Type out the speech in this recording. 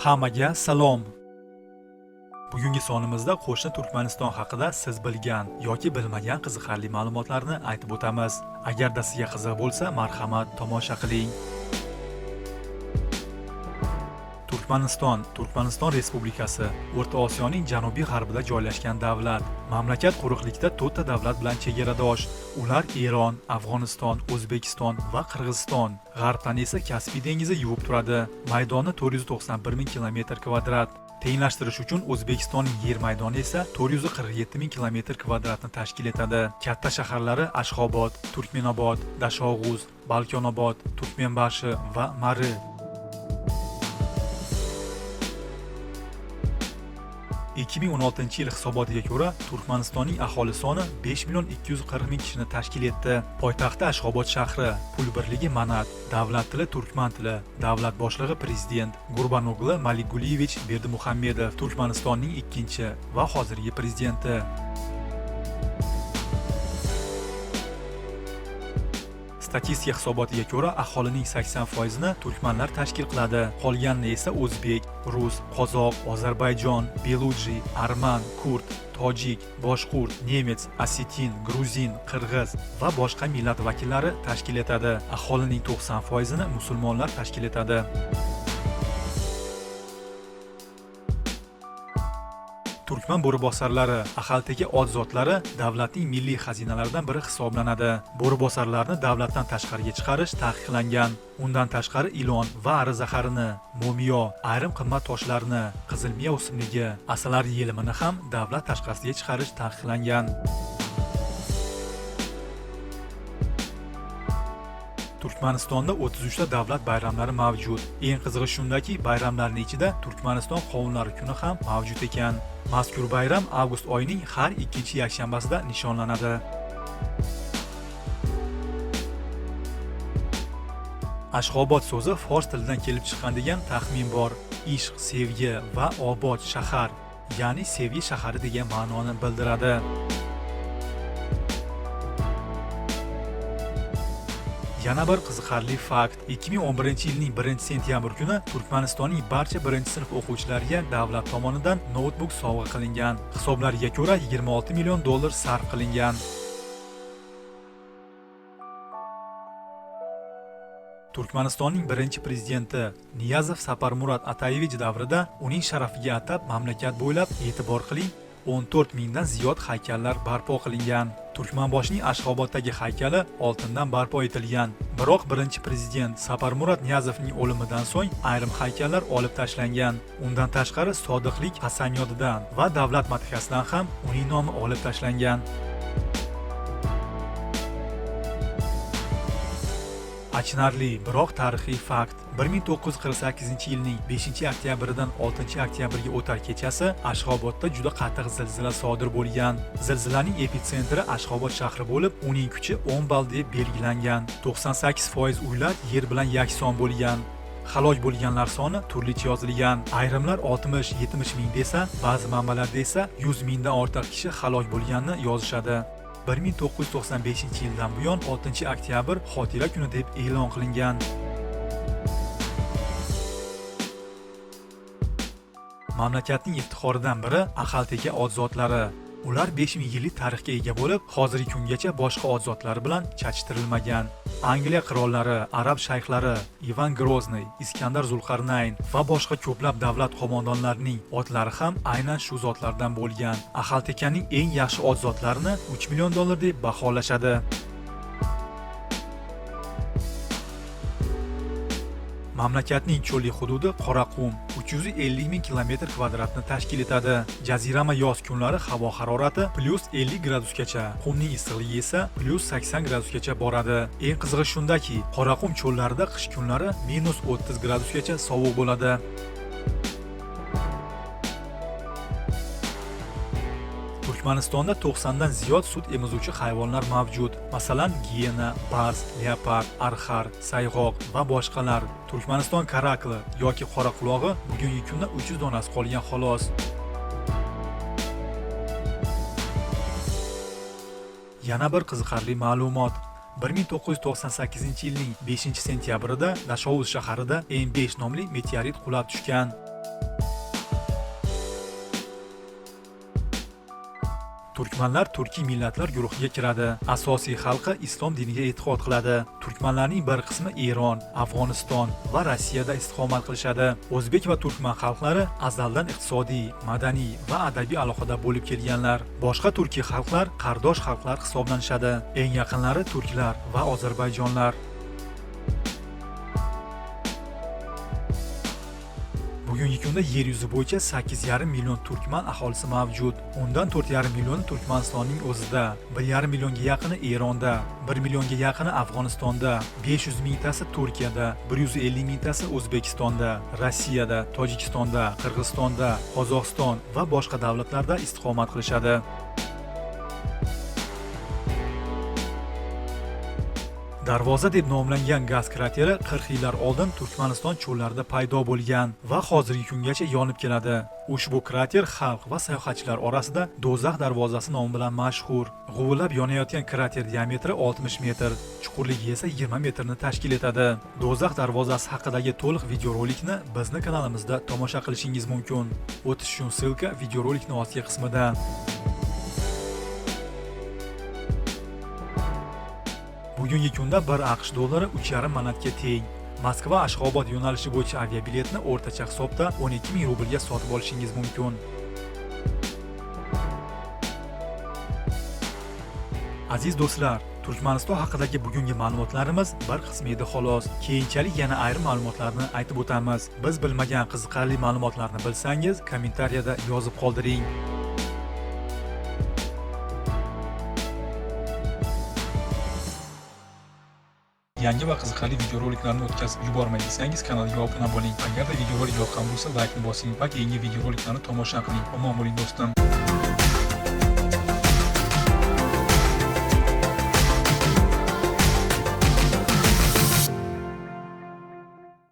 Hammaga salom. Bugungi sonimizda qo'shni Turkmaniston haqida siz bilgan yoki bilmagan qiziqarli ma'lumotlarni aytib o'tamiz. Agarda sizga qiziq bo'lsa, marhamat tomosha qiling. Turkmaniston Respublikasi O'rta Osiyoning janubiy g'arbida joylashgan davlat. Mamlakat quruqlikda 4 ta davlat bilan chegaradosh. Ular Eron, Afg'oniston, O'zbekiston va Qirg'iziston. G'arbdan esa Kaspiy dengizi yuvib turadi. Maydoni 491 ming km². Tenglashtirish uchun O'zbekistonning yer maydoni esa 447 ming km²ni tashkil etadi. Katta shaharlari Ashxobod, Turkmenobod, Dashog'uz, Balkonobod, Turkmenbashi va Mari. 2016 yil hisobotiga ko'ra Turkmanistonning aholi soni 5.240.000 kishini tashkil etdi. Poytaxti Ashxobod shahri, pul birligi manat, davlat tili turkman tili, davlat boshlig'i prezident Gurbanguli Malikguliyevich Berdimuhamedov, Turkmanistonning ikkinchi va hozirgi prezidenti. Statistika hisobotiga ko'ra aholining 80%ni turkmanlar tashkil qiladi. Qolganini esa o'zbek, rus, qozoq, ozarbayjon, beluji, arman, kurd, tojik, boshqurt, nemis, osetin, gruzin, qirg'iz va boshqa millat vakillari tashkil etadi. Aholining 90%ni musulmonlar tashkil etadi. Turkman bo'ribosarlari, ahaldagi ot zotlari davlatning milliy xazinalaridan biri hisoblanadi. Bo'ribosarlarni davlatdan tashqariga chiqarish taqiqlangan. Undan tashqari ilon va ari zaharini, momiyo, ayrim qimmat toshlarni, qizilmiya o'simligi, asalari yelimini ham davlat tashqarisiga chiqarish taqiqlangan. Turkmanistonda 33 ta davlat bayramlari mavjud. Eng qizig'i shundaki, bayramlarning ichida Turkmaniston qovunlari kuni ham mavjud ekan. Mazkur bayram avgust oyining har ikkinchi yakshanbasida nishonlanadi. Ashxobod so'zi fors tilidan kelib chiqqan degan taxmin bor. Ishq, sevgi va obod shahar, ya'ni sevgi shahari degan ma'noni bildiradi. Yana bir qiziqarli fakt, 2011-yilning 1-sentyabr kuni Turkmanistonning barcha birinchi sinf o'quvchilariga davlat tomonidan noutbuk sovg'a qilingan. Hisoblariga ko'ra $26 million sarf qilingan. Turkmanistonning birinchi prezidenti Niyazov Saparmurat Atayevich davrida uning sharafiga atab mamlakat bo'ylab e'tibor qiling 14 mingdan ziyod haykallar barpo qilingan. Turkmanboshining Ashxoboddagi haykali oltindan barpo etilgan. Biroq birinchi prezident Saparmurat Niyazovning o'limidan so'ng ayrim haykallar olib tashlangan. Undan tashqari Sodiqlik qasamyodidan va davlat madhiyasidan ham uning nomi olib tashlangan. Achinarli, biroq tarixiy fakt. 1948-yilning 5-oktyabridan 6-oktyabrga o'tar kechasi Ashxobodda juda qattiq zilzila sodir bo'lgan. Zilzilaning epitsentri Ashxobod shahri bo'lib, uning kuchi 10 ball deb belgilangan. 98% uylar yer bilan yakson bo'lgan. Halok bo'lganlar soni turlicha yozilgan. Ayrimlar 60-70 ming desa, ba'zi manbalarda esa 100 mingdan ortiq kishi halok bo'lganini yozishadi. 1995-yildan buyon 6-oktyabr xotira kuni deb e'lon qilingan. Mamlakatning iftixoridan biri ahaldagi ot zotlari. Ular 5000 yillik tarixga ega bo'lib, hozirgi kungacha boshqa ot zotlari bilan chachishtirilmagan. Angliya qirollari, arab shayxlari, Ivan Grozniy, Iskandar Zulqarnayn va boshqa ko'plab davlat qo'mondonlarining otlari ham aynan shu zotlardan bo'lgan. Ahaldikaning eng yaxshi ot zotlarini $3 million deb baholashadi. Mamlakatning cho'llik hududi Qoraqum 350 ming km²ni tashkil etadi. Jazirama yoz kunlari havo harorati +50 gradusgacha, qumning issiqligi esa +80 gradusgacha boradi. Eng qizig'i shundaki, Qoraqum cho'llarida qish kunlari -30 gradusgacha sovuq bo'ladi. Turkmanistonda 90 dan ziyod sut emizuvchi hayvonlar mavjud. Masalan, giyena, barz, leopard, arxar, sayg'oq va boshqalar. Turkmaniston karakli yoki qora qulog'i bugungi kunda 300 donasi qolgan xolos. Yana bir qiziqarli ma'lumot. 1998-yilning 5-sentyabrida Dashog'uz shahrida M5 nomli meteorit qulab tushgan. Turkmanlar turkiy millatlar guruhiga kiradi. Asosiy xalqi islom diniga e'tiqod qiladi. Turkmanlarning bir qismi Eron, Afg'oniston va Rossiyada istiqomat qilishadi. O'zbek va turkman xalqlari azaldan iqtisodiy, madaniy va adabiy aloqada bo'lib kelganlar. Boshqa turkiy xalqlar qardosh xalqlar hisoblanishadi. Eng yaqinlari turklar va ozarbayjonlar. Bugungi kunda yer yuzi bo'yicha 8,5 million turkman aholisi mavjud. Undan 4,5 millioni Turkmanistonning o'zida, 1,5 millionga yaqini Eronda, 1 millionga yaqini Afg'onistonda, 500 mingtasi Turkiyada, 150 mingtasi O'zbekistonda, Rossiyada, Tojikistonda, Qirg'izistonda, Qozog'iston va boshqa davlatlarda istiqomat qilishadi. Darvoza deb nomlangan gaz krateri 40 yillar oldin Turkmaniston cho'llarida paydo bo'lgan va hozirgi kungacha yonib keladi. Ushbu krater xalq va sayohatchilar orasida Do'zax darvozasi nomi bilan mashhur. G'uvillab yonayotgan krater diametri 60 metr, chuqurligi esa 20 metrni tashkil etadi. Do'zax darvozasi haqidagi to'liq videorolikni bizni kanalimizda tomosha qilishingiz mumkin. O'tish uchun ssilka videorolikning ostki qismida. Bugungi kunda 1 AQSh dollari 3,5 manatga teng. Moskva Ashxobod yo'nalishi bo'yicha aviabiletni o'rtacha hisobda 12 ming rublga sotib olishingiz mumkin. Aziz do'stlar, Turkmaniston haqidagi bugungi ma'lumotlarimiz bir qismi edi xolos. Keyinchalik yana ayrim ma'lumotlarni aytib o'tamiz. Biz bilmagan qiziqarli ma'lumotlarni bilsangiz, kommentariyada yozib qoldiring. Yangi va qiziqarli videoroliklarni o'tkazib yubormay desangiz, kanalga obuna bo'ling. Agarda videorolik yoqqan bo'lsa, like ni bosing va keyingi videoroliklarni tomosha qiling. Omon bo'ling do'stim.